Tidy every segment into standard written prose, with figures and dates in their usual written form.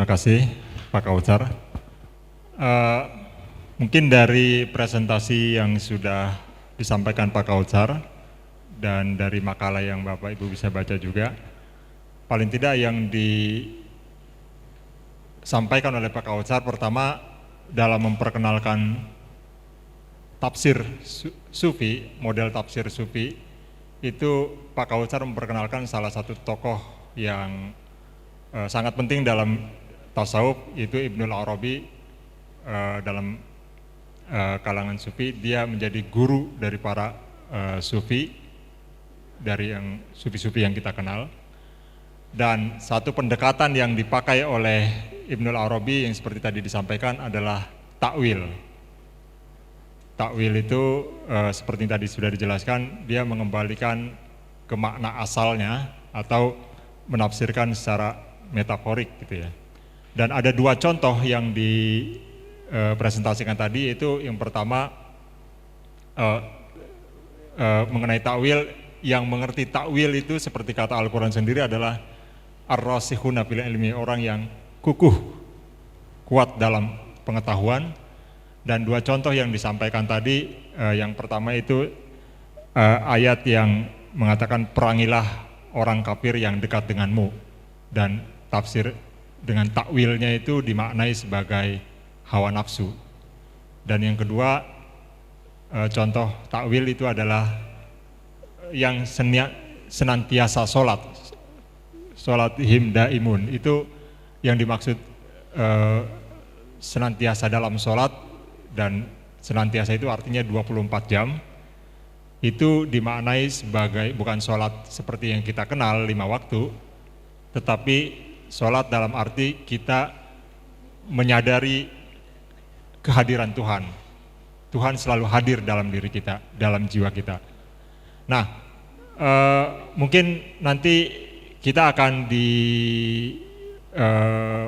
Terima kasih Pak Kautsar. Mungkin dari presentasi yang sudah disampaikan Pak Kautsar dan dari makalah yang Bapak Ibu bisa baca juga, paling tidak yang disampaikan oleh Pak Kautsar pertama dalam memperkenalkan tafsir Sufi, model tafsir Sufi, itu Pak Kautsar memperkenalkan salah satu tokoh yang sangat penting dalam tasawuf, yaitu Ibnul Arabi. Dalam kalangan Sufi, dia menjadi guru dari para Sufi, dari yang Sufi-Sufi yang kita kenal. Dan satu pendekatan yang dipakai oleh Ibnul Arabi yang seperti tadi disampaikan adalah takwil. Takwil itu seperti tadi sudah dijelaskan, dia mengembalikan ke makna asalnya atau menafsirkan secara metaforik gitu ya. Dan ada dua contoh yang dipresentasikan tadi, yaitu yang pertama mengenai takwil. Yang mengerti takwil itu seperti kata Al-Quran sendiri adalah ar-rasikhuna fil ilmi, orang yang kukuh, kuat dalam pengetahuan. Dan dua contoh yang disampaikan tadi, yang pertama itu ayat yang mengatakan perangilah orang kafir yang dekat denganmu, dan tafsir dengan takwilnya itu dimaknai sebagai hawa nafsu. Dan yang kedua, contoh takwil itu adalah yang senantiasa sholat himdaimun, itu yang dimaksud senantiasa dalam sholat, dan senantiasa itu artinya 24 jam. Itu dimaknai sebagai bukan sholat seperti yang kita kenal 5 waktu, tetapi sholat dalam arti kita menyadari kehadiran Tuhan. Tuhan selalu hadir dalam diri kita, dalam jiwa kita. Nah, mungkin nanti kita akan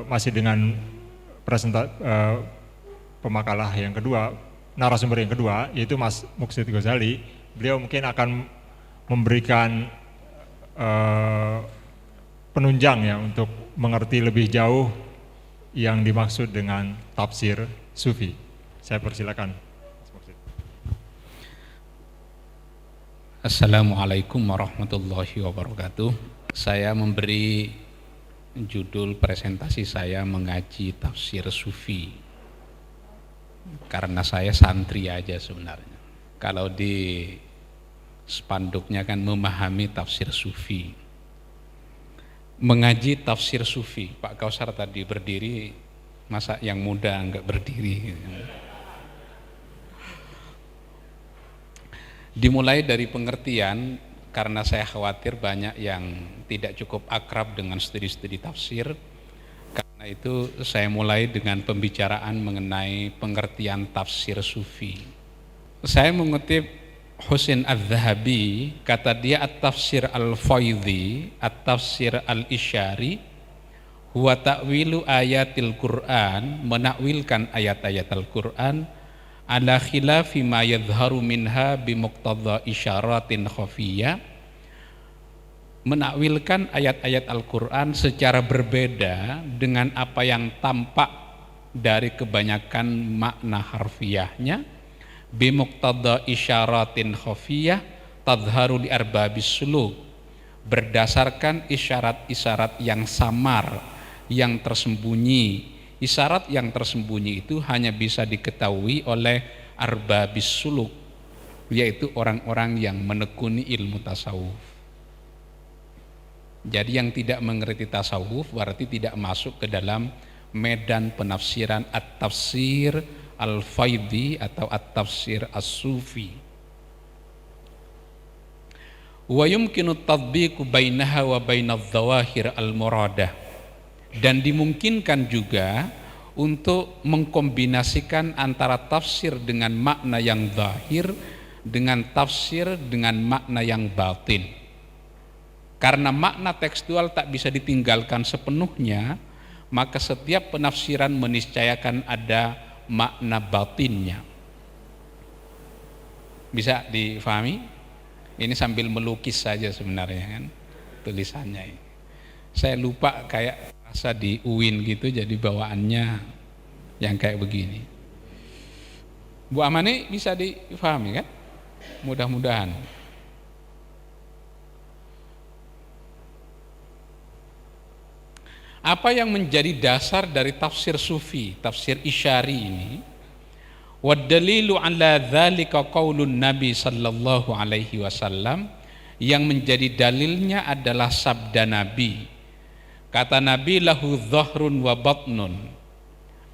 masih dengan pemakalah yang kedua, narasumber yang kedua, yaitu Mas Muksid Ghazali. Beliau mungkin akan memberikan penunjang ya untuk mengerti lebih jauh yang dimaksud dengan tafsir Sufi. Saya persilakan. Assalamualaikum warahmatullahi wabarakatuh. Saya memberi judul presentasi saya mengaji tafsir Sufi, karena saya santri aja sebenarnya. Kalau di spanduknya kan memahami tafsir Sufi. Mengaji tafsir Sufi, Pak Kautsar tadi berdiri, masa yang muda enggak berdiri? Dimulai dari pengertian, karena saya khawatir banyak yang tidak cukup akrab dengan studi-studi tafsir. Karena itu saya mulai dengan pembicaraan mengenai pengertian tafsir Sufi. Saya mengutip Husain Az-Zahabi, kata dia at-tafsir al-faidhi, at-tafsir al-isyari, huwa ta'wilu ayatil Qur'an, menakwilkan ayat-ayat Al-Qur'an ala khilafi ma yadhharu minha bimuqtadha isyaratin khafiyah, menakwilkan ayat-ayat Al-Qur'an secara berbeda dengan apa yang tampak dari kebanyakan makna harfiahnya, bimuqtadha isyaratin khafiyah tadharu li arbabis suluk, berdasarkan isyarat-isyarat yang samar, yang tersembunyi. Isyarat yang tersembunyi itu hanya bisa diketahui oleh arbabis suluk, yaitu orang-orang yang menekuni ilmu tasawuf. Jadi yang tidak mengerti tasawuf berarti tidak masuk ke dalam medan penafsiran at-tafsir al-faidhi atau at-tafsir as-sufi. Wa yumkinu at-tatbiqu bainaha wa bainadh dhawahir al-muradah, dan dimungkinkan juga untuk mengkombinasikan antara tafsir dengan makna yang zahir dengan tafsir dengan makna yang batin. Karena makna tekstual tak bisa ditinggalkan sepenuhnya, maka setiap penafsiran meniscayakan ada makna batinnya. Bisa difahami? Ini sambil melukis saja sebenarnya kan tulisannya ini. Saya lupa kayak Masa di UIN gitu jadi bawaannya yang kayak begini. Bu Amani bisa difahami kan? Mudah-mudahan. Apa yang menjadi dasar dari tafsir sufi, tafsir isyari ini? Waddalilu ala dzalika qaulun Nabi sallallahu alaihi wasallam, yang menjadi dalilnya adalah sabda Nabi. Kata Nabi, lahu dhahrun wa batnun.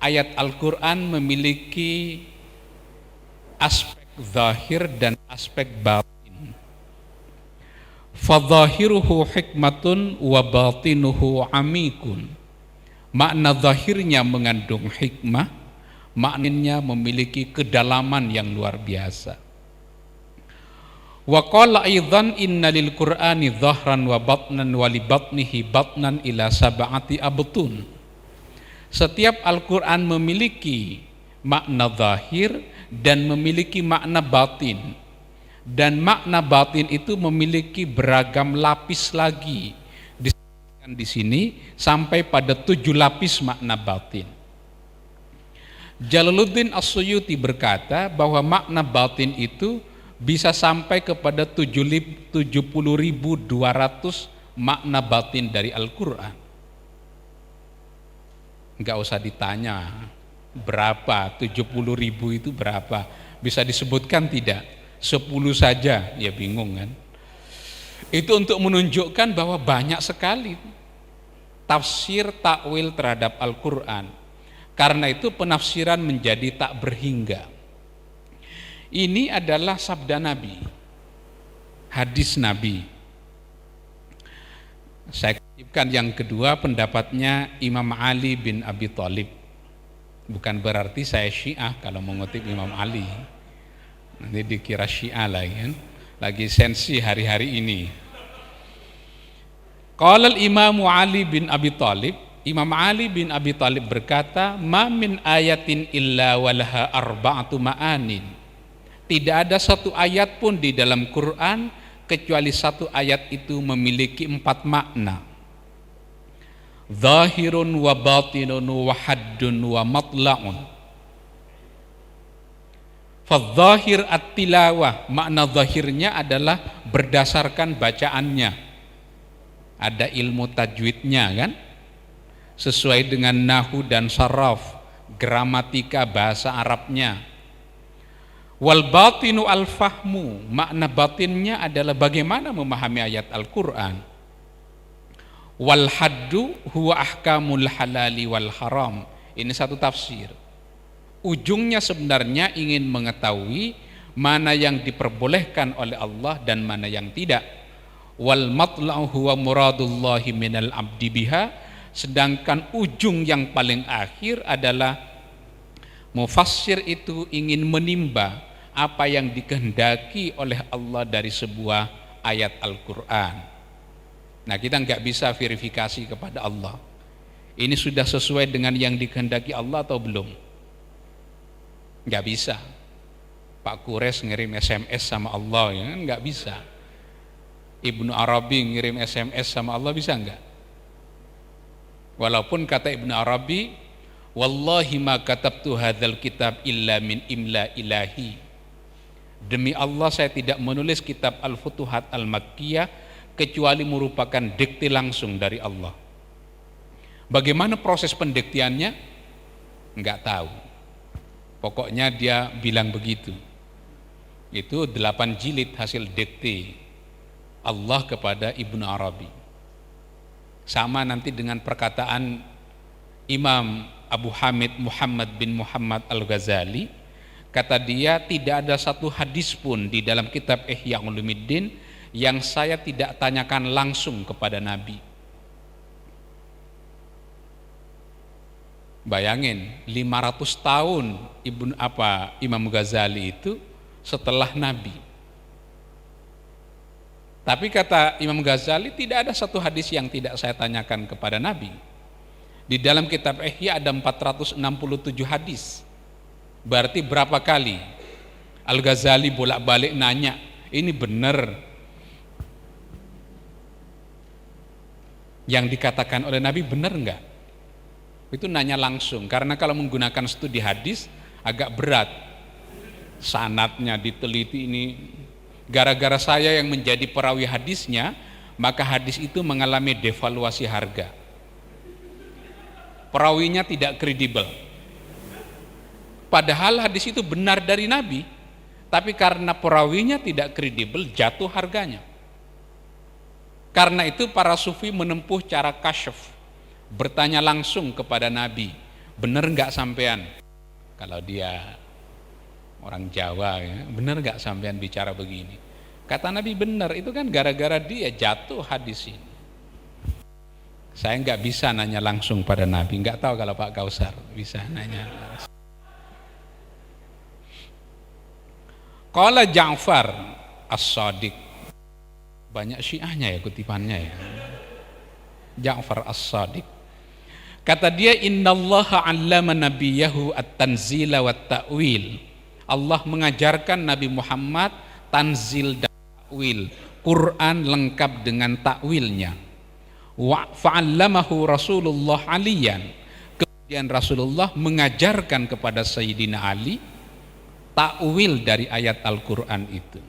Ayat Al-Qur'an memiliki aspek zahir dan aspek batin. Fadhahiruhu hikmatun wa batinuhu amikun. Makna zahirnya mengandung hikmah, maknanya memiliki kedalaman yang luar biasa. Wa qala aidan inna lil qur'ani dhahran wa batnan wa li batnihi batnan ila sab'ati abtun. Setiap Al-Qur'an memiliki makna zahir dan memiliki makna batin. Dan makna batin itu memiliki beragam lapis lagi. Disebutkan di sini sampai pada 7 lapis makna batin. Jalaluddin As-Suyuti berkata bahwa makna batin itu bisa sampai kepada 70.200 makna batin dari Al-Quran. Enggak usah ditanya berapa, 70.000 itu berapa, bisa disebutkan tidak? 10 saja, ya bingung kan? Itu untuk menunjukkan bahwa banyak sekali tafsir takwil terhadap Al-Quran. Karena itu penafsiran menjadi tak berhingga. Ini adalah sabda Nabi, hadis Nabi. Saya kutipkan yang kedua pendapatnya Imam Ali bin Abi Thalib. Bukan berarti saya Syiah kalau mengutip Imam Ali. Nanti dikira Syiah lagi kan? Lagi sensi hari-hari ini. Qala al-Imam Ali bin Abi Thalib, Imam Ali bin Abi Thalib berkata, "Ma min ayatin illa walaha arba'atu ma'anin." Tidak ada satu ayat pun di dalam Quran kecuali satu ayat itu memiliki 4 makna. Zahirun wa batinun wa haddun wa matla'un. Fadzahir at-tilawah, makna zahirnya adalah berdasarkan bacaannya. Ada ilmu tajwidnya kan? Sesuai dengan nahwu dan saraf, gramatika bahasa Arabnya. Wal batinu al-fahmu, makna batinnya adalah bagaimana memahami ayat Al-Quran. Wal haddu huwa ahkamul halali wal haram. Ini satu tafsir. Ujungnya sebenarnya ingin mengetahui mana yang diperbolehkan oleh Allah dan mana yang tidak. Wal matla'u huwa muradullahi minal abdi biha. Sedangkan ujung yang paling akhir adalah mufassir itu ingin menimba apa yang dikehendaki oleh Allah dari sebuah ayat Al-Quran. Nah, kita nggak bisa verifikasi kepada Allah. Ini sudah sesuai dengan yang dikehendaki Allah atau belum? Nggak bisa. Pak Kures ngirim SMS sama Allah, ya kan? Nggak bisa. Ibnu Arabi ngirim SMS sama Allah, bisa nggak? Walaupun kata Ibnu Arabi, wallahi ma katabtu hadzal kitab illa min imla ilahi. Demi Allah saya tidak menulis kitab Al-Futuhat Al-Makkiyah kecuali merupakan dikte langsung dari Allah. Bagaimana proses pendiktiannya? Enggak tahu. Pokoknya dia bilang begitu. Itu 8 jilid hasil dikte Allah kepada Ibnu Arabi. Sama nanti dengan perkataan Imam Abu Hamid Muhammad bin Muhammad Al-Ghazali. Kata dia, tidak ada satu hadis pun di dalam kitab Ihya Ulumuddin yang saya tidak tanyakan langsung kepada Nabi. Bayangin, 500 tahun Imam Ghazali itu setelah Nabi. Tapi kata Imam Ghazali, tidak ada satu hadis yang tidak saya tanyakan kepada Nabi. Di dalam kitab Ihya ada 467 hadis. Berarti berapa kali Al-Ghazali bolak-balik nanya, ini benar yang dikatakan oleh Nabi, benar enggak? Itu nanya langsung, karena kalau menggunakan studi hadis agak berat. Sanadnya diteliti ini. Gara-gara saya yang menjadi perawi hadisnya, maka hadis itu mengalami devaluasi harga. Perawinya tidak kredibel. Padahal hadis itu benar dari Nabi, tapi karena perawinya tidak kredibel, jatuh harganya. Karena itu para sufi menempuh cara kasyaf, bertanya langsung kepada Nabi, benar nggak sampean? Kalau dia orang Jawa, ya, benar nggak sampean bicara begini? Kata Nabi benar, itu kan gara-gara dia jatuh hadis ini. Saya nggak bisa nanya langsung pada Nabi, nggak tahu kalau Pak Kausar bisa nanya. Qala Ja'far As-Shadiq, banyak syiahnya ya kutipannya ya. Ja'far As-Shadiq, kata dia, innallaha 'allama nabiyahu at-tanzila wa ta'wil. Allah mengajarkan Nabi Muhammad tanzil dan ta'wil, Quran lengkap dengan takwilnya. Wa fa'allamahu Rasulullah Aliyan, kemudian Rasulullah mengajarkan kepada Sayyidina Ali takwil dari ayat Al-Quran itu.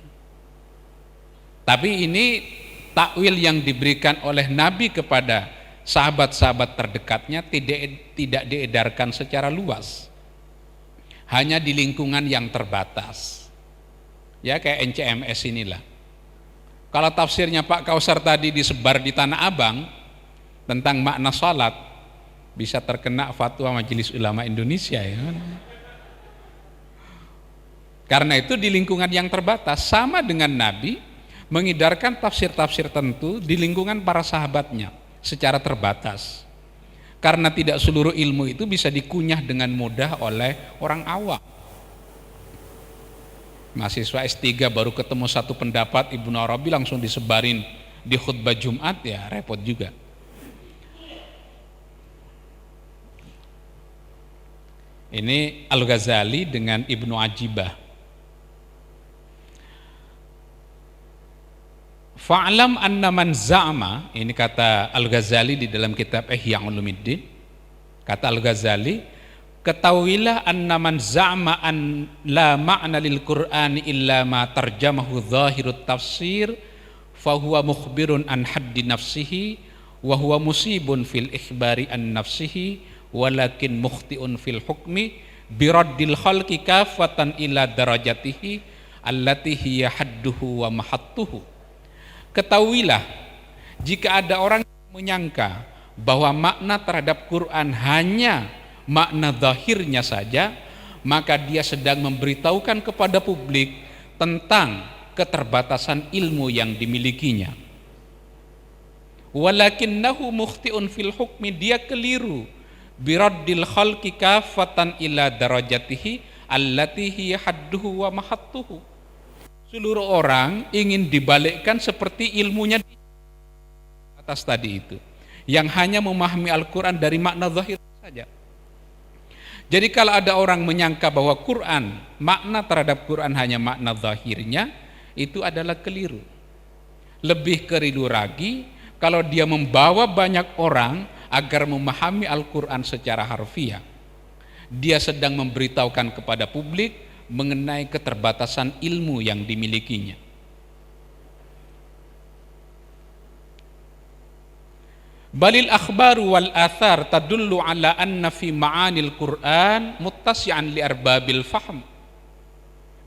Tapi ini takwil yang diberikan oleh Nabi kepada sahabat-sahabat terdekatnya tidak diedarkan secara luas, hanya di lingkungan yang terbatas. Ya kayak NCMS inilah. Kalau tafsirnya Pak Kausar tadi disebar di Tanah Abang tentang makna salat, bisa terkena fatwa Majelis Ulama Indonesia ya. Karena itu di lingkungan yang terbatas, sama dengan Nabi mengidarkan tafsir-tafsir tentu di lingkungan para sahabatnya secara terbatas. Karena tidak seluruh ilmu itu bisa dikunyah dengan mudah oleh orang awam. Mahasiswa S3 baru ketemu satu pendapat Ibnu Arabi langsung disebarin di khutbah Jumat, ya repot juga. Ini Al-Ghazali dengan Ibnu Ajibah. Fa'lam anna man za'ama, ini kata Al-Ghazali di dalam kitab Ihya Ulumuddin. Kata Al-Ghazali, ketahuilah anna man za'ama an la ma'na lil Qur'ani illa ma tarjamahu zahirut tafsir fahuwa mukhbirun an haddi nafsihi wa huwa musibun fil ikhbari an nafsihi walakin mukhtiun fil hukmi biraddil khalqi kafatan ila darajatihi allati hiya hadduhu wa mahattuhu. Ketahuilah, jika ada orang yang menyangka bahwa makna terhadap Quran hanya makna zahirnya saja, maka dia sedang memberitahukan kepada publik tentang keterbatasan ilmu yang dimilikinya. Walakinnahu mukhtiun fil hukmi, dia keliru biraddil khalqi kafatan ila darajatihi allati hiya hadduhu wa mahattuhu. Seluruh orang ingin dibalikkan seperti ilmunya di atas tadi itu, yang hanya memahami Al-Quran dari makna zahir saja. Jadi kalau ada orang menyangka bahwa Quran, makna terhadap Quran hanya makna zahirnya, itu adalah keliru. Lebih keliru lagi kalau dia membawa banyak orang agar memahami Al-Quran secara harfiah. Dia sedang memberitahukan kepada publik mengenai keterbatasan ilmu yang dimilikinya. Balil akhbaru wal athar tadullu ala anna fi ma'anil Qur'an muttasi'an li arbabil fahm.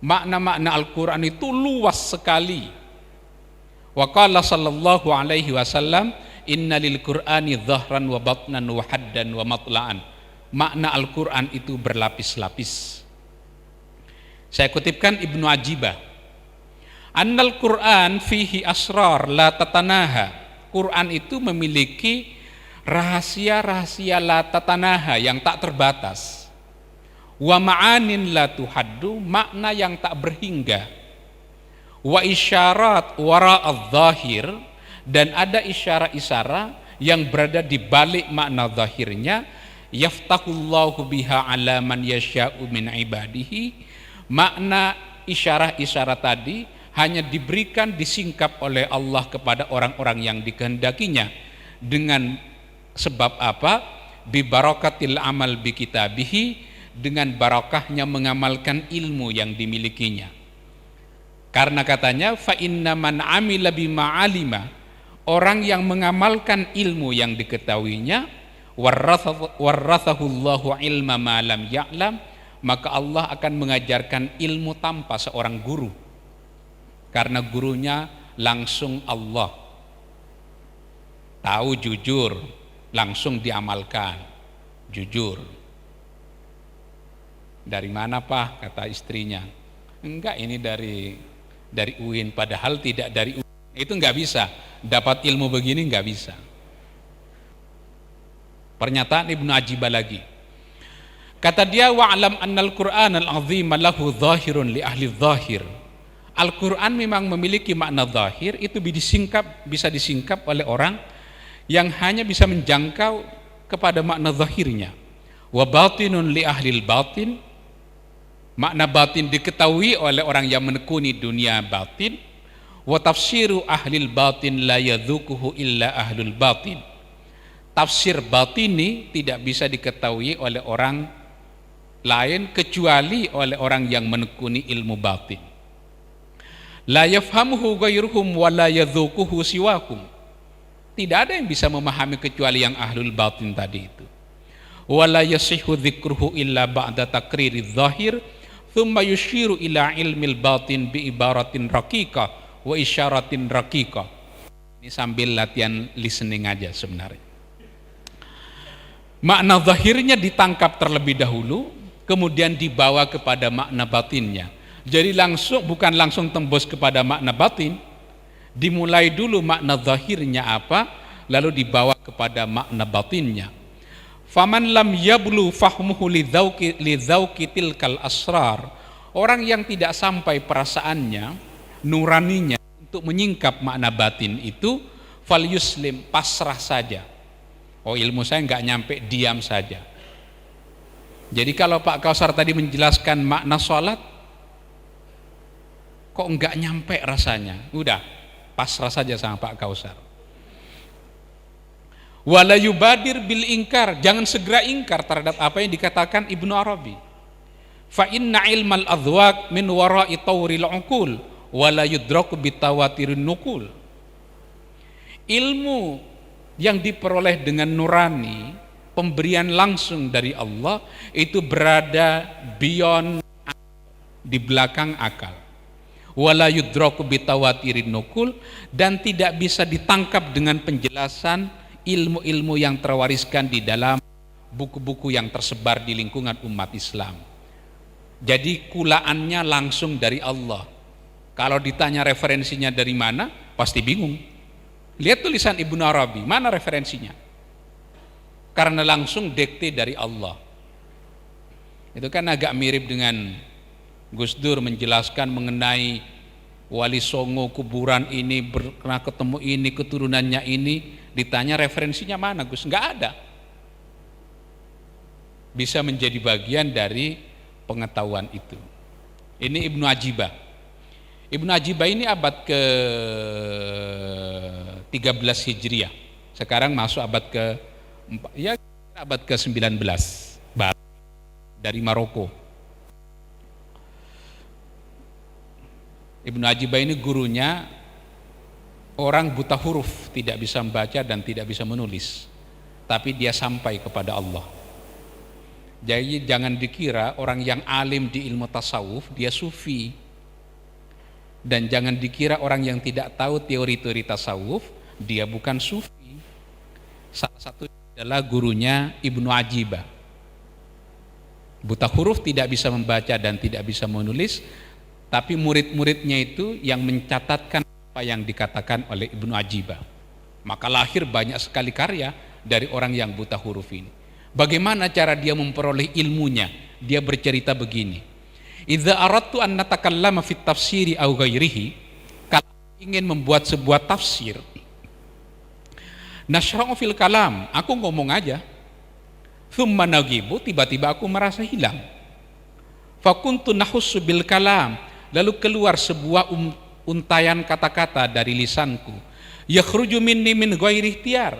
Makna-makna Al-Quran itu luas sekali. Wa qala sallallahu alaihi wasallam, inna lil Qur'ani dhahran wa batnan wa haddan wa matla'an. Makna Al-Quran itu berlapis-lapis. Saya kutipkan Ibnu Ajibah. Annal Quran fihi asrar la tatanaha. Quran itu memiliki rahasia-rahasia la tatanaha yang tak terbatas. Wa ma'anin la tuhaddu, makna yang tak berhingga. Wa isyarat wara'adh zahir, dan ada isyarat-isyarat yang berada di balik makna zahirnya. Yaftahullahu biha ala man yasha'u min ibadihi. Makna isyarat-isyarat tadi hanya diberikan, disingkap oleh Allah kepada orang-orang yang dikehendakinya. Dengan sebab apa? bi barakatil amal bi kitabihi, dengan barakahnya mengamalkan ilmu yang dimilikinya. Karena katanya fa inna man amila bima alima, orang yang mengamalkan ilmu yang diketahuinya, warrathahullahu ilma ma lam ya'lam, maka Allah akan mengajarkan ilmu tanpa seorang guru, karena gurunya langsung Allah. Tahu jujur, langsung diamalkan jujur. Dari mana Pak? Kata istrinya. Enggak, ini dari UIN, padahal tidak dari UIN. Itu enggak bisa. Dapat ilmu begini enggak bisa. Pernyataan Ibnu Ajibah lagi. Kata dia, wa'lam annal Qur'an al-azim lahu zahirun li ahli zahir. Al-Quran memang memiliki makna zahir, itu bisa disingkap oleh orang yang hanya bisa menjangkau kepada makna zahirnya. Wa batinun li ahli batin, makna batin diketahui oleh orang yang menekuni dunia batin. Wa tafsiru ahlil batin la yadzukuhu illa ahlul batin, tafsir batini tidak bisa diketahui oleh orang lain kecuali oleh orang yang menekuni ilmu batin. La yafhamuhu ghairuhum wa la yadzukuhu siwakum, tidak ada yang bisa memahami kecuali yang ahlul batin tadi itu. Wa la yasihhu dzikruhu illa ba'da takririz zahir thumma yushiru ila ilmil batin bi ibaratin raqiqah wa isyaratin raqiqah. Ini sambil latihan listening aja sebenarnya. Makna zahirnya ditangkap terlebih dahulu, kemudian dibawa kepada makna batinnya. Jadi bukan langsung tembus kepada makna batin, dimulai dulu makna zahirnya apa, lalu dibawa kepada makna batinnya. Faman lam yablu fahmuhu lidzauqi tilkal asrar, orang yang tidak sampai perasaannya, nuraninya untuk menyingkap makna batin itu, fal yuslim, pasrah saja. Oh, ilmu saya nggak nyampe, diam saja. Jadi kalau Pak Kausar tadi menjelaskan makna sholat, kok nggak nyampe rasanya, udah pasrah saja sama Pak Kausar. Wala yubadir bil ingkar, jangan segera ingkar terhadap apa yang dikatakan Ibnu Arabi. Fa inna ilmal adwaq min wara'i tawril uqul wala yudraku bitawatirin nukul. Ilmu yang diperoleh dengan nurani, pemberian langsung dari Allah, itu berada beyond, di belakang akal. Wala yudraku bitawatirin nukul, dan tidak bisa ditangkap dengan penjelasan ilmu-ilmu yang terwariskan di dalam buku-buku yang tersebar di lingkungan umat Islam. Jadi kulaannya langsung dari Allah. Kalau ditanya referensinya dari mana, pasti bingung. Lihat tulisan Ibnu Arabi, mana referensinya? Karena langsung dikte dari Allah. Itu kan agak mirip dengan Gus Dur menjelaskan mengenai Wali Songo, kuburan ini, pernah ketemu ini, keturunannya ini. Ditanya referensinya mana Gus? Enggak ada. Bisa menjadi bagian dari pengetahuan itu. Ini Ibnu Ajibah. Ibnu Ajibah ini abad ke 13 Hijriah. Sekarang masuk abad ke abad ke 19 dari Maroko. Ibnu Ajibah ini gurunya orang buta huruf, tidak bisa membaca dan tidak bisa menulis, tapi dia sampai kepada Allah. Jadi jangan dikira orang yang alim di ilmu tasawuf dia sufi, dan jangan dikira orang yang tidak tahu teori-teori tasawuf dia bukan sufi. Salah satu adalah gurunya Ibnu Ajibah. Buta huruf, tidak bisa membaca dan tidak bisa menulis, tapi murid-muridnya itu yang mencatatkan apa yang dikatakan oleh Ibnu Ajibah. Maka lahir banyak sekali karya dari orang yang buta huruf ini. Bagaimana cara dia memperoleh ilmunya? Dia bercerita begini. Idza aradtu an natakallama fit tafsiri aw ghairihi, kalau ingin membuat sebuah tafsir, nashra'u fil kalam, aku ngomong aja. Thumma nagibu, tiba-tiba aku merasa hilang. Fakuntu nahussu bil kalam, lalu keluar sebuah untayan kata-kata dari lisanku. Yakhruju minni min ghairi ikhtiar,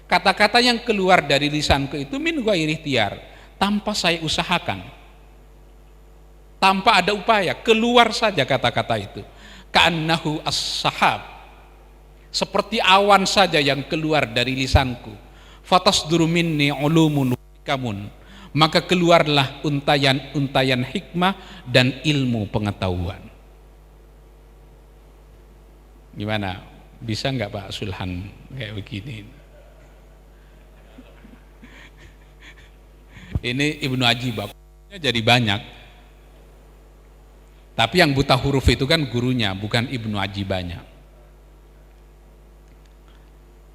Kata-kata yang keluar dari lisanku itu min ghairi ikhtiyar, tanpa saya usahakan, tanpa ada upaya, keluar saja kata-kata itu. Ka'annahu as-sahab, seperti awan saja yang keluar dari lisanku. Fatasduru minni ulumun hikamun, maka keluarlah untayan-untayan hikmah dan ilmu pengetahuan. Gimana? Bisa nggak Pak Sulhan kayak begini? Ini Ibnu Ajib jadi banyak. Tapi yang buta huruf itu kan gurunya, bukan Ibnu Ajibanya.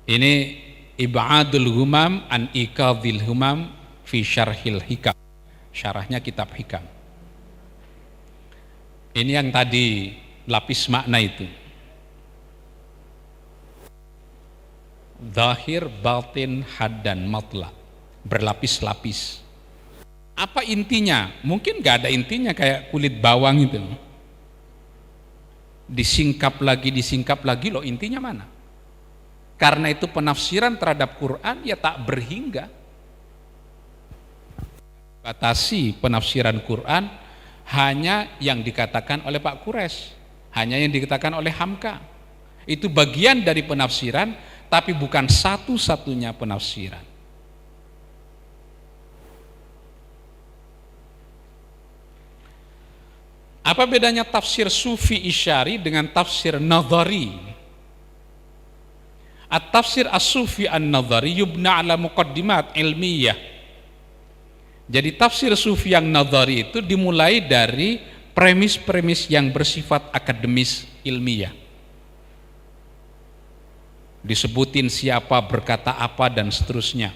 Ini Ib'adul Humam an Iqadhil Humam fi Syarhil Hikam. Syarahnya kitab Hikam. Ini yang tadi lapis makna itu. Zahir, batin, had dan matla. Berlapis-lapis. Apa intinya? Mungkin gak ada intinya, kayak kulit bawang itu. Disingkap lagi, loh intinya mana? Karena itu penafsiran terhadap Quran ya tak berhingga. Batasi penafsiran Quran hanya yang dikatakan oleh Pak Kures, hanya yang dikatakan oleh Hamka. Itu bagian dari penafsiran, tapi bukan satu-satunya penafsiran. Apa bedanya tafsir sufi isyari dengan tafsir nadhari? At-tafsir as-sufi an-nadhari yubna ala muqaddimat ilmiyah. Jadi tafsir sufi yang nadhari itu dimulai dari premis-premis yang bersifat akademis ilmiah. Disebutin siapa, berkata apa, dan seterusnya.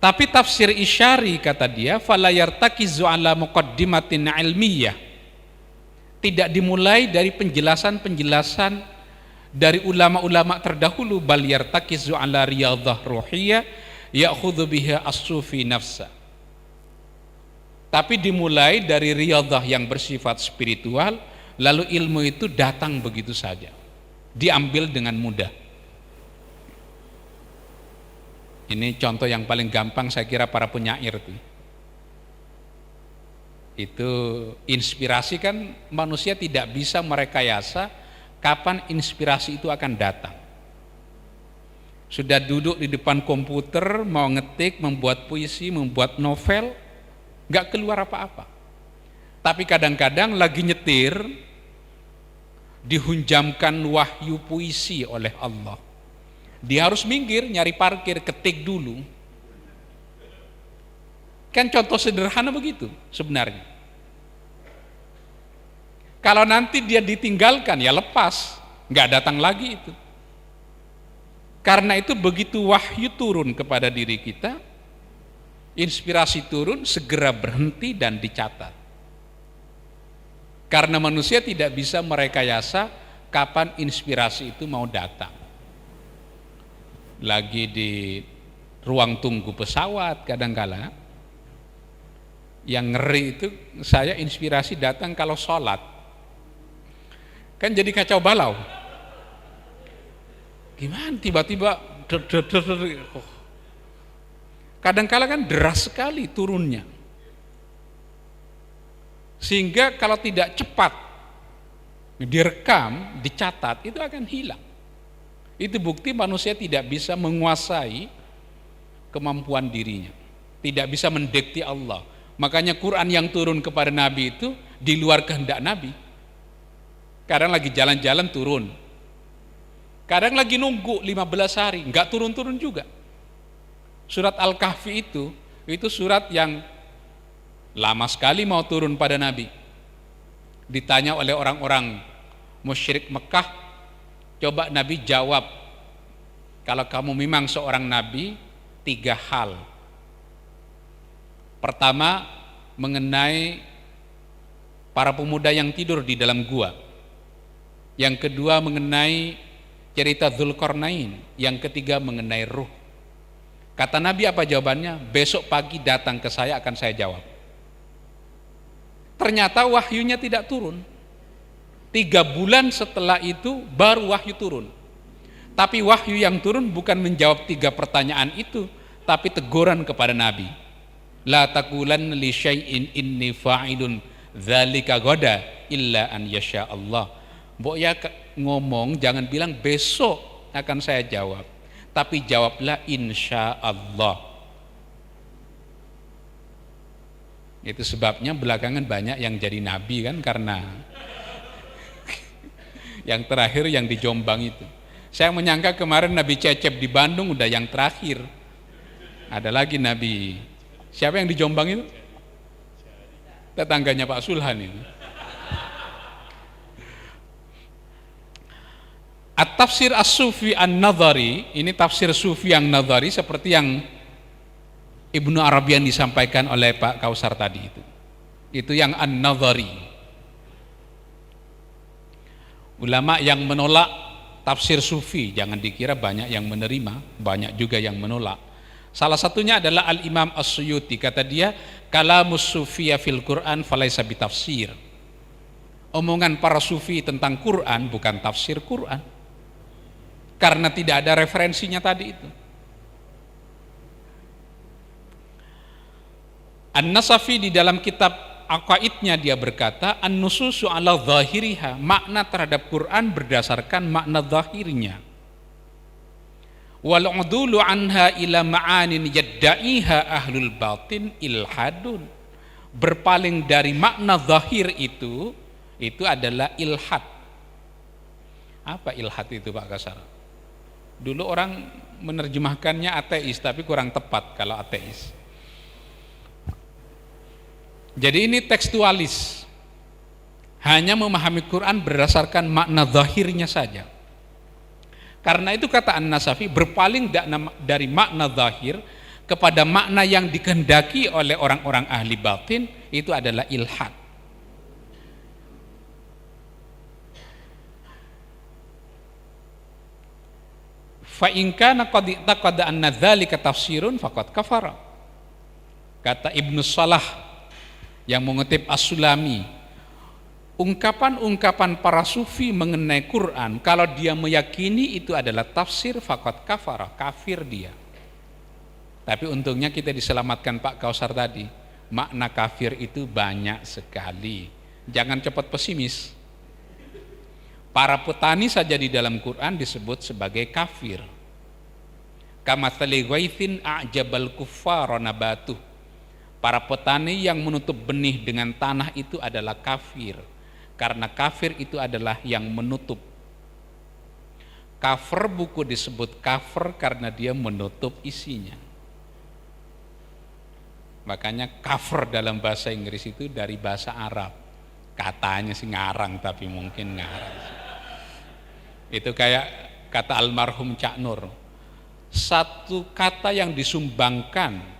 Tapi tafsir isyari, kata dia, fala yartakizu ala muqaddimatin ilmiyah, tidak dimulai dari penjelasan-penjelasan dari ulama-ulama terdahulu, bal yartakizu ala riyadhah ruhiyah ya'khudhu biha as-sufi nafsa, tapi dimulai dari riyadhah yang bersifat spiritual, lalu ilmu itu datang begitu saja, diambil dengan mudah. Ini contoh yang paling gampang saya kira para penyair itu inspirasi kan manusia tidak bisa merekayasa kapan inspirasi itu akan datang. Sudah duduk di depan komputer mau ngetik, membuat puisi, membuat novel, nggak keluar apa-apa. Tapi kadang-kadang lagi nyetir dihunjamkan wahyu puisi oleh Allah. Dia harus minggir, nyari parkir, ketik dulu. Kan contoh sederhana begitu sebenarnya. Kalau nanti dia ditinggalkan, ya lepas, nggak datang lagi itu. Karena itu begitu wahyu turun kepada diri kita, inspirasi turun, segera berhenti dan dicatat. Karena manusia tidak bisa merekayasa kapan inspirasi itu mau datang. Lagi di ruang tunggu pesawat kadangkala yang ngeri itu saya inspirasi datang kalau sholat, kan jadi kacau balau. Gimana tiba-tiba kadangkala kan deras sekali turunnya, sehingga kalau tidak cepat direkam, dicatat, itu akan hilang. Itu bukti manusia tidak bisa menguasai kemampuan dirinya, tidak bisa mendekti Allah. Makanya Quran yang turun kepada Nabi itu di luar kehendak Nabi. Kadang lagi jalan-jalan turun, kadang lagi nunggu 15 hari, enggak turun-turun juga. Surat Al-Kahfi itu surat yang lama sekali mau turun pada Nabi. Ditanya oleh orang-orang musyrik Mekah, coba Nabi jawab, kalau kamu memang seorang Nabi, 3 hal. Pertama, mengenai para pemuda yang tidur di dalam gua. Yang kedua, mengenai cerita Dzulqarnain. Yang ketiga, mengenai ruh. Kata Nabi apa jawabannya? Besok pagi datang ke saya, akan saya jawab. Ternyata wahyunya tidak turun. 3 bulan setelah itu baru wahyu turun. Tapi wahyu yang turun bukan menjawab 3 pertanyaan itu, tapi teguran kepada Nabi. La taqulanna li syai'in inni fa'ilun dzalika ghadan illa an yasha Allah. Mbok ya ngomong, jangan bilang besok akan saya jawab, tapi jawablah insya Allah. Itu sebabnya belakangan banyak yang jadi nabi kan, karena yang terakhir yang di Jombang itu. Saya menyangka kemarin Nabi Cecep di Bandung udah yang terakhir. Ada lagi Nabi, siapa yang di Jombang itu? Tetangganya Pak Sulhan itu. At-tafsir as-sufi an-nadhari, ini tafsir sufi yang nadhari seperti yang Ibnu Arabian disampaikan oleh Pak Kausar tadi itu. Itu yang an-nadhari. Ulama yang menolak tafsir sufi, jangan dikira banyak yang menerima, banyak juga yang menolak. Salah satunya adalah Al-Imam As-Suyuti, kata dia, kalamus sufiyya fil Quran falaysa bitafsir. Omongan para sufi tentang Quran bukan tafsir Quran, karena tidak ada referensinya tadi itu. An-Nasafi di dalam kitab Aqaidnya dia berkata, an-nususu ala zahiriha, makna terhadap Quran berdasarkan makna zahirnya. Wal udulu anha ila ma'anin yadda'iha ahlul batin ilhadun. Berpaling dari makna zahir itu adalah ilhad. Apa ilhad itu Pak Kasar? Dulu orang menerjemahkannya ateis, tapi kurang tepat kalau ateis. Jadi ini tekstualis, hanya memahami Quran berdasarkan makna zahirnya saja. Karena itu kata An-Nasafi, berpaling dari makna zahir kepada makna yang dikehendaki oleh orang-orang ahli batin, itu adalah ilhad. Fa in kana qad i'taqada anna dzalika tafsirun faqad kafara. Kata Ibnu Salah yang mengutip As-Sulami, ungkapan-ungkapan para sufi mengenai Quran, kalau dia meyakini itu adalah tafsir, faqad kafara, kafir dia. Tapi untungnya kita diselamatkan Pak Kausar tadi, makna kafir itu banyak sekali. Jangan cepat pesimis. Para petani saja di dalam Quran disebut sebagai kafir. Kamatsali ghaithin a'jabal kuffara nabatuh. Para petani yang menutup benih dengan tanah itu adalah kafir, karena kafir itu adalah yang menutup. Cover buku disebut cover karena dia menutup isinya. Makanya cover dalam bahasa Inggris itu dari bahasa Arab. Katanya sih ngarang, tapi mungkin ngarang. Itu kayak kata almarhum Cak Nur, satu kata yang disumbangkan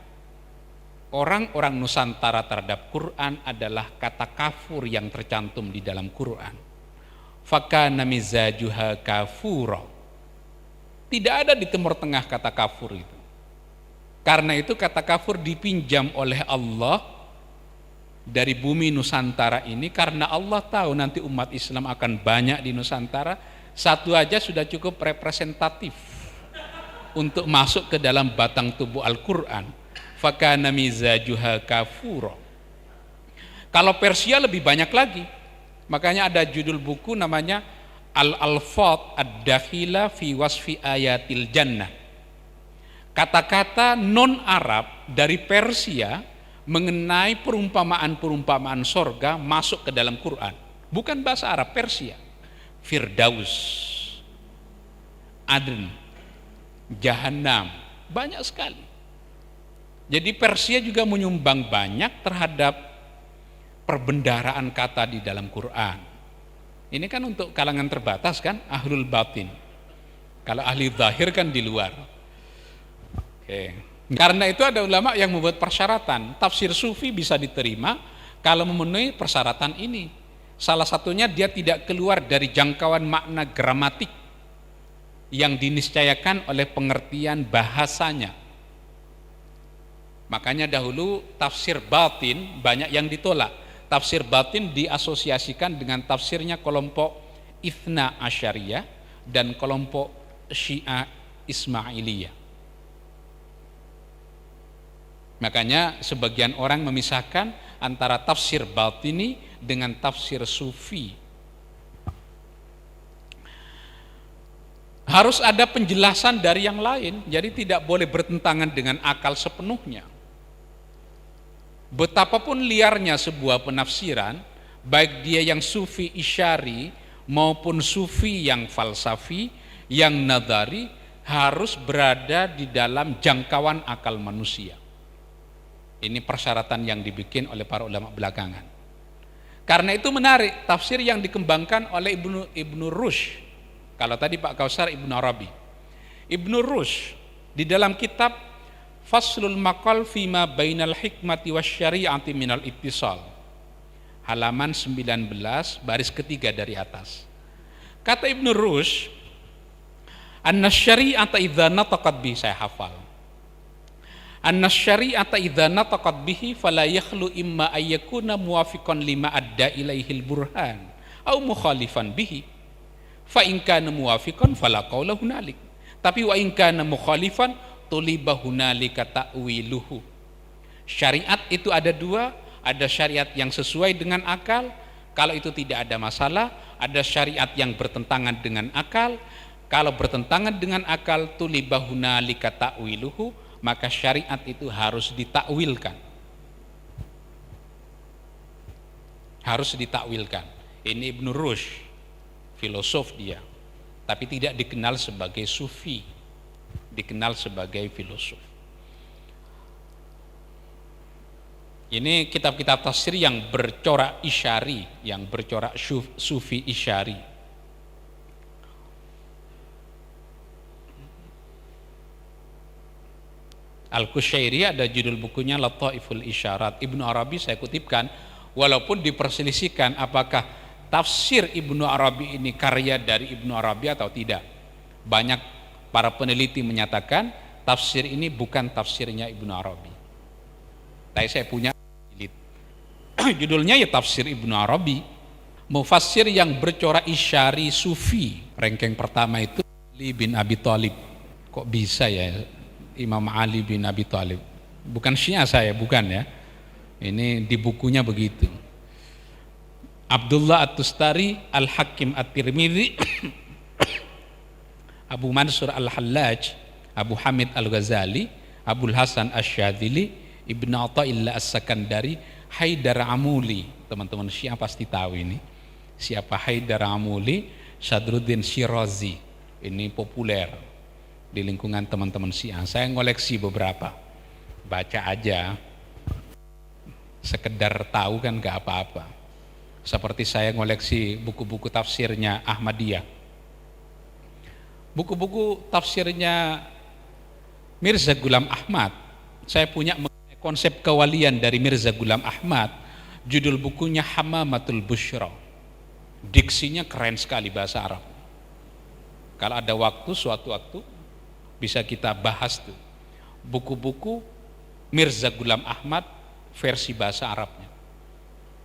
orang-orang Nusantara terhadap Quran adalah kata kafur yang tercantum di dalam Quran. Fakana mizajuha kafura. Tidak ada di Timur Tengah kata kafur itu. Karena itu kata kafur dipinjam oleh Allah dari bumi Nusantara ini, karena Allah tahu nanti umat Islam akan banyak di Nusantara, satu aja sudah cukup representatif untuk masuk ke dalam batang tubuh Al-Quran. Fakana mizajuha kafura. Kalau Persia lebih banyak lagi. Makanya ada judul buku namanya Al-Alfat Ad-Dakhila fi Wasfi Ayatil Jannah. Kata-kata non-Arab dari Persia mengenai perumpamaan-perumpamaan sorga masuk ke dalam Quran. Bukan bahasa Arab, Persia. Firdaus, Aden, Jahannam, banyak sekali. Jadi Persia juga menyumbang banyak terhadap perbendaharaan kata di dalam Quran. Ini kan untuk kalangan terbatas kan, ahlul batin. Kalau ahli zahir kan di luar. Oke. Karena itu ada ulama yang membuat persyaratan, tafsir sufi bisa diterima kalau memenuhi persyaratan ini. Salah satunya dia tidak keluar dari jangkauan makna gramatik yang diniscayakan oleh pengertian bahasanya. Makanya dahulu tafsir batin banyak yang ditolak. Tafsir batin diasosiasikan dengan tafsirnya kelompok Ithna Asyariyah dan kelompok Syiah Ismailiyah. Makanya sebagian orang memisahkan antara tafsir batini dengan tafsir sufi. Harus ada penjelasan dari yang lain, jadi tidak boleh bertentangan dengan akal sepenuhnya. Betapapun liarnya sebuah penafsiran, baik dia yang sufi isyari maupun sufi yang falsafi, yang nadari, harus berada di dalam jangkauan akal manusia. Ini persyaratan yang dibikin oleh para ulama belakangan. Karena itu menarik tafsir yang dikembangkan oleh Ibnu Rushd. Kalau tadi Pak Kausar Ibnu Arabi. Ibnu Rushd di dalam kitab Faslul Maqal Fima Bainal Hikmati Wasyari'ati Minal Ittisal, halaman 19 baris ketiga dari atas. Kata Ibnu Rushd, anna syari'ata idza nataqat bihi, saya hafal. Anna syari'ata idza nataqat bihi fala yakhlu imma ayyakuna muwafiqan lima adda ilaihil burhan au mukhalifan bihi. Fa in kana muwafiqan fala qaula hunalik. Tapi wa in kana mukhalifan tuliba hunalika ta'wiluhu. Syariat itu ada dua, ada syariat yang sesuai dengan akal, kalau itu tidak ada masalah. Ada syariat yang bertentangan dengan akal, kalau bertentangan dengan akal tuliba hunalika ta'wiluhu, maka syariat itu harus ditakwilkan. Harus ditakwilkan. Ini Ibnu Rushd, filosof dia, tapi tidak dikenal sebagai sufi, dikenal sebagai filosof. Ini kitab-kitab tafsir yang bercorak isyari, yang bercorak sufi isyari. Al-Kusyairi ada judul bukunya Lataiful Isyarat. Ibnu Arabi saya kutipkan, walaupun diperselisihkan apakah tafsir Ibnu Arabi ini karya dari Ibnu Arabi atau tidak. Banyak para peneliti menyatakan tafsir ini bukan tafsirnya Ibnu Arabi. Tapi saya punya judulnya ya tafsir Ibnu Arabi. Mufassir yang bercorak isyari sufi, ranking pertama itu Ali bin Abi Thalib. Kok bisa ya Imam Ali bin Abi Thalib? Bukan Syiah saya, bukan ya. Ini di bukunya begitu. Abdullah At-Tustari, Al-Hakim At-Tirmidzi, Abu Mansur Al-Hallaj, Abu Hamid Al-Ghazali, Abul Hasan Asy-Syadzili, Ibnu Athaillah As-Sakandari, Haidar Amuli. Teman-teman Syiah pasti tahu ini. Siapa Haidar Amuli? Sadruddin Syirazi. Ini populer di lingkungan teman-teman Syiah. Saya ngoleksi beberapa, baca aja, sekedar tahu kan gak apa-apa. Seperti saya ngoleksi buku-buku tafsirnya Ahmadiyah, buku-buku tafsirnya Mirza Ghulam Ahmad. Saya punya konsep kewalian dari Mirza Ghulam Ahmad. Judul bukunya Hamamatul Busyra. Diksinya keren sekali bahasa Arab. Kalau ada waktu, suatu waktu bisa kita bahas tuh buku-buku Mirza Ghulam Ahmad versi bahasa Arabnya,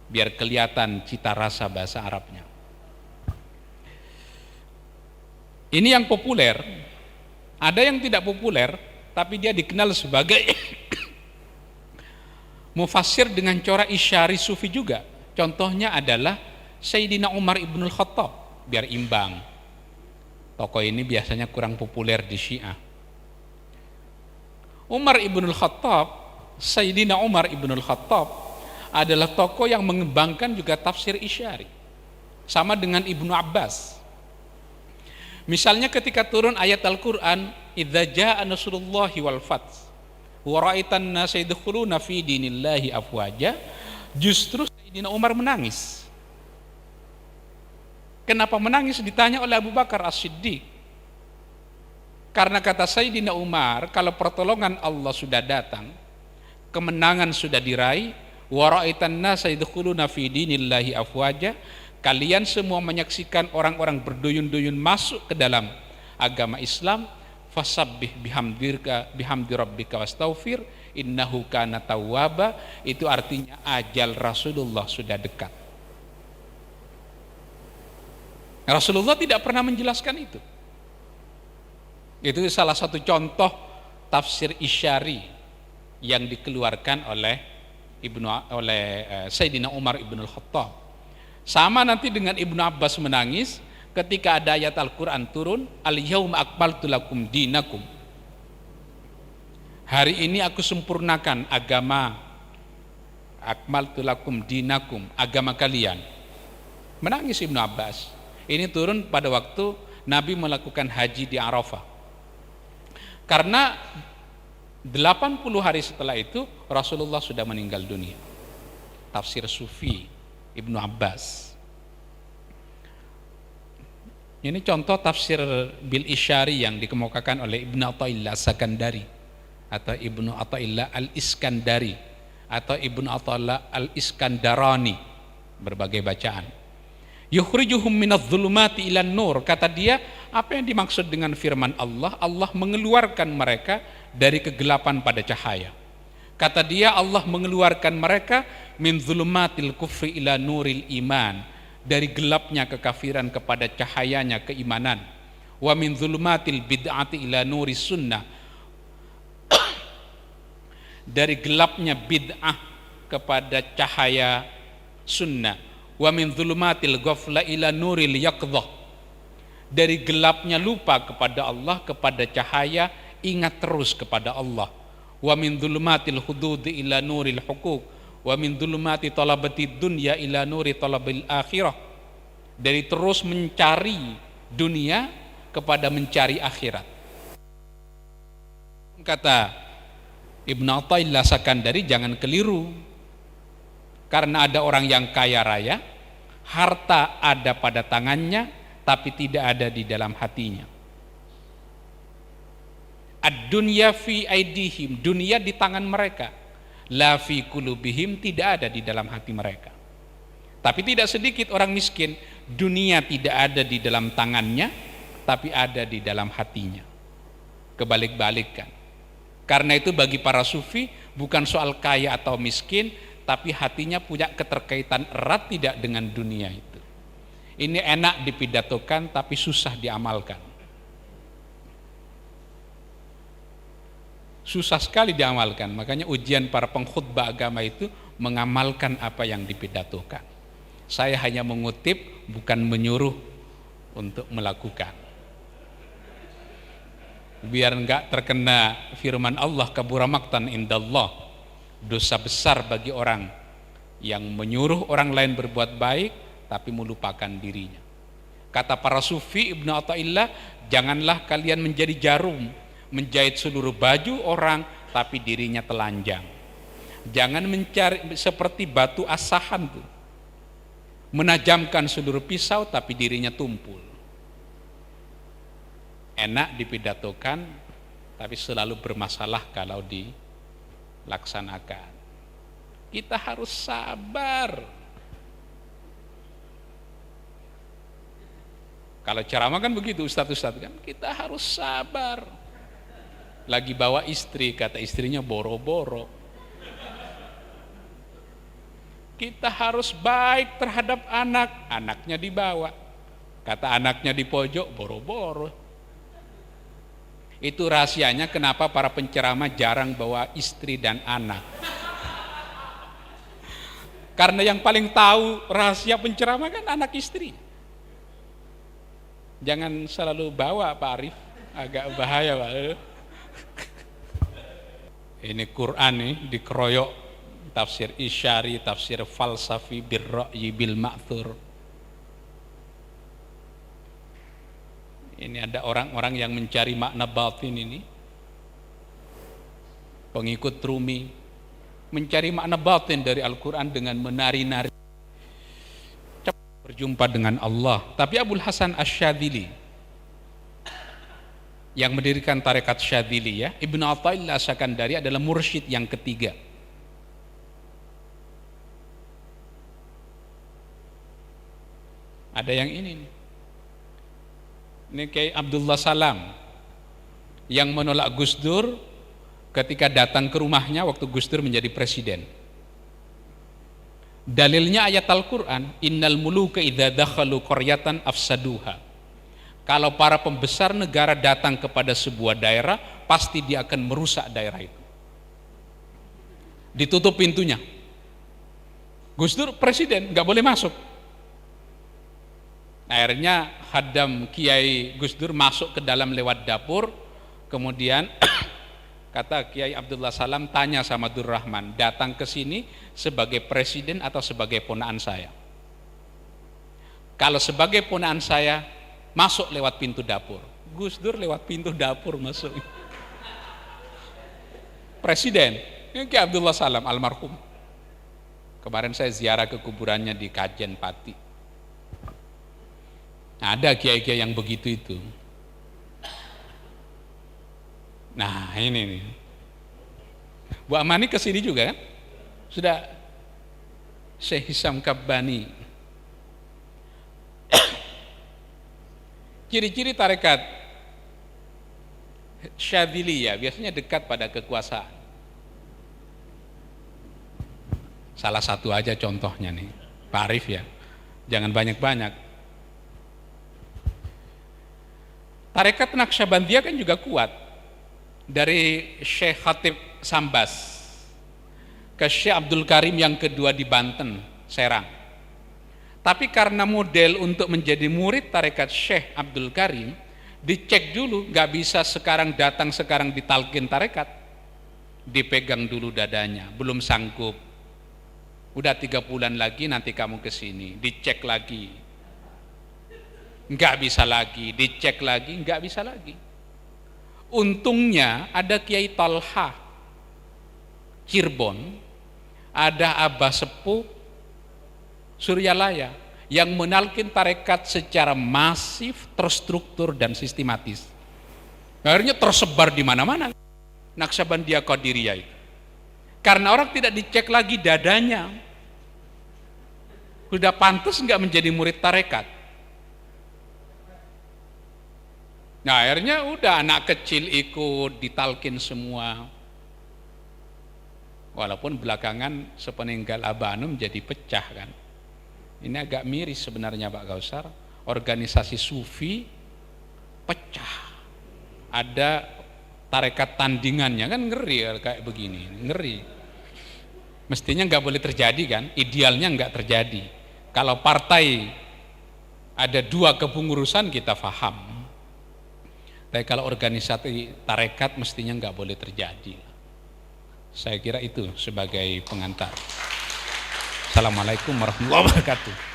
biar kelihatan cita rasa bahasa Arabnya. Ini yang populer. Ada yang tidak populer, tapi dia dikenal sebagai mufassir dengan corak isyari sufi juga. Contohnya adalah Sayyidina Umar Ibnul Khattab, biar imbang. Tokoh ini biasanya kurang populer di Syiah. Umar Ibnul Khattab, Sayyidina Umar Ibnul Khattab adalah tokoh yang mengembangkan juga tafsir isyari, sama dengan Ibnu Abbas. Misalnya ketika turun ayat Al-Quran, idza jaa nasrullahi wal fath wa ra'aitan nasa yadkhuluna fi dinillahi afwaja, justru Sayyidina Umar menangis. Kenapa menangis? Ditanya oleh Abu Bakar As-Siddiq. Karena kata Sayyidina Umar, kalau pertolongan Allah sudah datang, kemenangan sudah diraih, wa ra'aitan nasa yadkhuluna fi dinillahi afwaja, kalian semua menyaksikan orang-orang berduyun-duyun masuk ke dalam agama Islam, fasabbih bihamdi rabbika wastaghfir innahu kana tawwaba. Itu artinya ajal Rasulullah sudah dekat. Rasulullah tidak pernah menjelaskan itu. Itu salah satu contoh tafsir isyari yang dikeluarkan oleh Sayyidina Umar ibn al-Khattab. Sama nanti dengan Ibnu Abbas menangis ketika ada ayat Al-Quran turun, al-yawma akmaltu lakum dinakum. Hari ini aku sempurnakan agama, akmaltu lakum dinakum, agama kalian. Menangis Ibnu Abbas. Ini turun pada waktu Nabi melakukan haji di Arafah. Karena 80 hari setelah itu Rasulullah sudah meninggal dunia. Tafsir Sufi Ibnu Abbas. Ini contoh tafsir bil isyari yang dikemukakan oleh Ibnu Athaillah Sakandari atau Ibnu Athaillah al-Iskandari atau Ibnu Athaillah al-Iskandarani, berbagai bacaan. Yukhrijuhum minadh-dhulumati ilan nur, kata dia, apa yang dimaksud dengan firman Allah? Allah mengeluarkan mereka dari kegelapan pada cahaya. Kata dia, Allah mengeluarkan mereka min dhulumatil kufri ila nuril iman, dari gelapnya kekafiran kepada cahayanya keimanan. Wa min dhulumatil bid'ati ila nuris sunnah, dari gelapnya bid'ah kepada cahaya sunnah. Wa min dhulumatil ghafla ila nuril yaqdhah, dari gelapnya lupa kepada Allah kepada cahaya ingat terus kepada Allah. Wa min dhulumatil hududi ila nuril huquq, wa min dhulumati talabati dunya ila nuri talabil akhirah, dari terus mencari dunia kepada mencari akhirat. Kata Ibnu Athaillah Sakandari, jangan keliru. Karena ada orang yang kaya raya, harta ada pada tangannya, tapi tidak ada di dalam hatinya. Ad-dunya fi aidihim, dunia di tangan mereka. La fi qulubihim, tidak ada di dalam hati mereka. Tapi tidak sedikit orang miskin, dunia tidak ada di dalam tangannya, tapi ada di dalam hatinya. Kebalik-balikan. Karena itu bagi para sufi bukan soal kaya atau miskin, tapi hatinya punya keterkaitan erat tidak dengan dunia itu. Ini enak dipidatokan tapi susah diamalkan. Susah sekali diamalkan, makanya ujian para pengkhutbah agama itu mengamalkan apa yang dipidatokan. Saya hanya mengutip, bukan menyuruh untuk melakukan. Biar enggak terkena firman Allah, kabura maqtan indallah, dosa besar bagi orang yang menyuruh orang lain berbuat baik tapi melupakan dirinya. Kata para sufi Ibnu Athaillah, janganlah kalian menjadi jarum menjahit seluruh baju orang tapi dirinya telanjang. Jangan mencari seperti batu asahan tuh, menajamkan seluruh pisau tapi dirinya tumpul. Enak dipidatokan tapi selalu bermasalah kalau dilaksanakan. Kita harus sabar. Kalau ceramah kan begitu ustadz-ustadz kan, kita harus sabar. Lagi bawa istri, kata istrinya boro-boro. Kita harus baik terhadap anak, anaknya dibawa. Kata anaknya di pojok, boro-boro. Itu rahasianya kenapa para penceramah jarang bawa istri dan anak. Karena yang paling tahu rahasia penceramah kan anak istri. Jangan selalu bawa Pak Arif, agak bahaya Pak. Ini Quran nih dikeroyok, tafsir isyari, tafsir falsafi, birra'yi bil ma'thur. Ini ada orang-orang yang mencari makna batin ini, pengikut Rumi, mencari makna batin dari Al-Quran dengan menari-nari, cepat berjumpa dengan Allah. Tapi Abul Hasan Asy-Syadzili yang mendirikan tarekat Syadziliyah, Ibnu Athaillah Sakandari adalah mursyid yang ketiga. Ada yang ini kayak Abdullah Salam yang menolak Gus Dur ketika datang ke rumahnya waktu Gus Dur menjadi presiden. Dalilnya ayat Al-Quran, innal muluka idza dakhalu qaryatan afsaduha. Kalau para pembesar negara datang kepada sebuah daerah, pasti dia akan merusak daerah itu. Ditutup pintunya. Gus Dur presiden, nggak boleh masuk. Akhirnya Hadam Kiai Gus Dur masuk ke dalam lewat dapur, kemudian kata Kiai Abdullah Salam, tanya sama Durrahman, datang ke sini sebagai presiden atau sebagai ponakan saya? Kalau sebagai ponakan saya, masuk lewat pintu dapur. Gus Dur lewat pintu dapur masuk. Presiden, ini Kiai Abdullah Salam almarhum. Kemarin saya ziarah ke kuburannya di Kajen Pati. Ada kiai-kiai yang begitu itu. Nah ini nih, Bu Amani kesini juga kan? Sudah Syekh Hisam Kabbani. Ciri-ciri tarekat Syadziliyah biasanya dekat pada kekuasaan. Salah satu aja contohnya nih, Pak Arif ya, jangan banyak-banyak. Tarekat Naqsyabandiyah kan juga kuat, dari Syekh Khatib Sambas ke Syekh Abdul Karim yang kedua di Banten, Serang. Tapi karena model untuk menjadi murid tarekat Syekh Abdul Karim, dicek dulu, nggak bisa sekarang datang sekarang ditalkin tarekat, dipegang dulu dadanya, belum sanggup. Udah 3 bulan lagi nanti kamu kesini, dicek lagi. Nggak bisa lagi, dicek lagi, nggak bisa lagi. Untungnya ada Kiai Talha Cirebon, ada Abah Sepuh Suryalaya yang menalkin tarekat secara masif, terstruktur dan sistematis. Akhirnya tersebar di mana-mana Naqsyabandiyah Qadiriyah itu. Karena orang tidak dicek lagi dadanya, sudah pantas nggak menjadi murid tarekat. Nah akhirnya udah anak kecil ikut ditalkin semua. Walaupun belakangan sepeninggal Abah Anum jadi pecah kan. Ini agak miris sebenarnya Pak Kausar. Organisasi sufi pecah. Ada tarekat tandingannya kan, ngeri kayak begini, ngeri. Mestinya nggak boleh terjadi kan, idealnya nggak terjadi. Kalau partai ada 2 kepengurusan kita paham. Tapi kalau organisasi tarekat mestinya nggak boleh terjadi. Saya kira itu sebagai pengantar. Assalamualaikum warahmatullahi wabarakatuh.